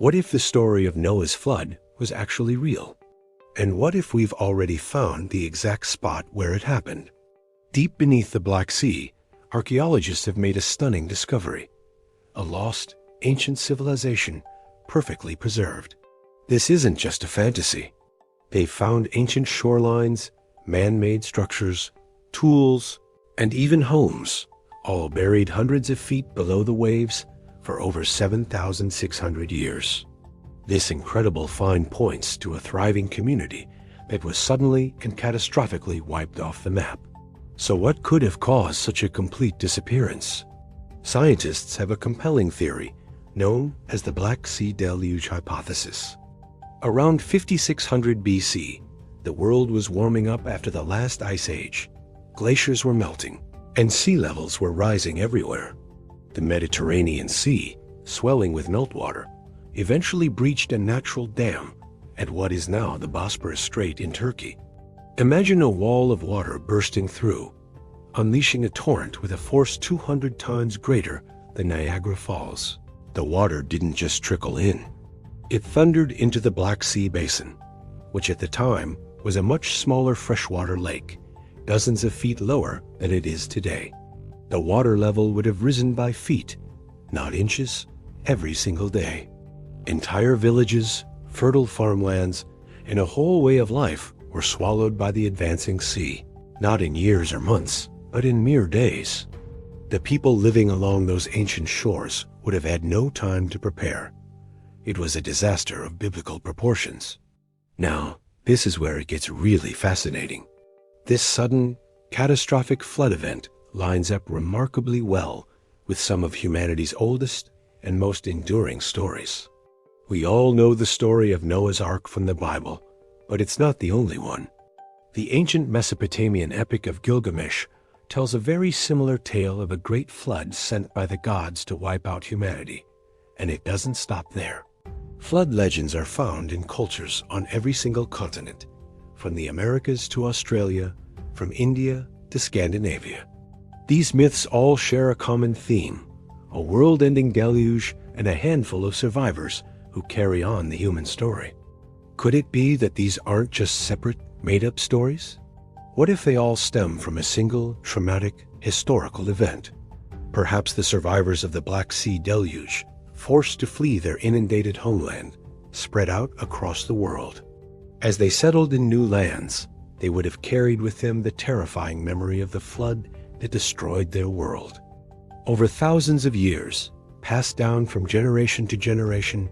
What if the story of Noah's flood was actually real? And what if we've already found the exact spot where it happened? Deep beneath the Black Sea, archaeologists have made a stunning discovery: a lost, ancient civilization perfectly preserved. This isn't just a fantasy. They've found ancient shorelines, man-made structures, tools, and even homes, all buried hundreds of feet below the waves for over 7,600 years. This incredible find points to a thriving community that was suddenly and catastrophically wiped off the map. So what could have caused such a complete disappearance? Scientists have a compelling theory known as the Black Sea Deluge hypothesis. Around 5600 BC, the world was warming up after the last ice age. Glaciers were melting, and sea levels were rising everywhere. The Mediterranean Sea, swelling with meltwater, eventually breached a natural dam at what is now the Bosporus Strait in Turkey. Imagine a wall of water bursting through, unleashing a torrent with a force 200 times greater than Niagara Falls. The water didn't just trickle in. It thundered into the Black Sea Basin, which at the time was a much smaller freshwater lake, dozens of feet lower than it is today. The water level would have risen by feet, not inches, every single day. Entire villages, fertile farmlands, and a whole way of life were swallowed by the advancing sea, not in years or months, but in mere days. The people living along those ancient shores would have had no time to prepare. It was a disaster of biblical proportions. Now, this is where it gets really fascinating. This sudden, catastrophic flood event lines up remarkably well with some of humanity's oldest and most enduring stories. We all know the story of Noah's Ark from the Bible, but it's not the only one. The ancient Mesopotamian epic of Gilgamesh tells a very similar tale of a great flood sent by the gods to wipe out humanity, and it doesn't stop there. Flood legends are found in cultures on every single continent, from the Americas to Australia, from India to Scandinavia. These myths all share a common theme: a world-ending deluge and a handful of survivors who carry on the human story. Could it be that these aren't just separate, made-up stories? What if they all stem from a single, traumatic, historical event? Perhaps the survivors of the Black Sea Deluge, forced to flee their inundated homeland, spread out across the world. As they settled in new lands, they would have carried with them the terrifying memory of the flood that destroyed their world. Over thousands of years, passed down from generation to generation,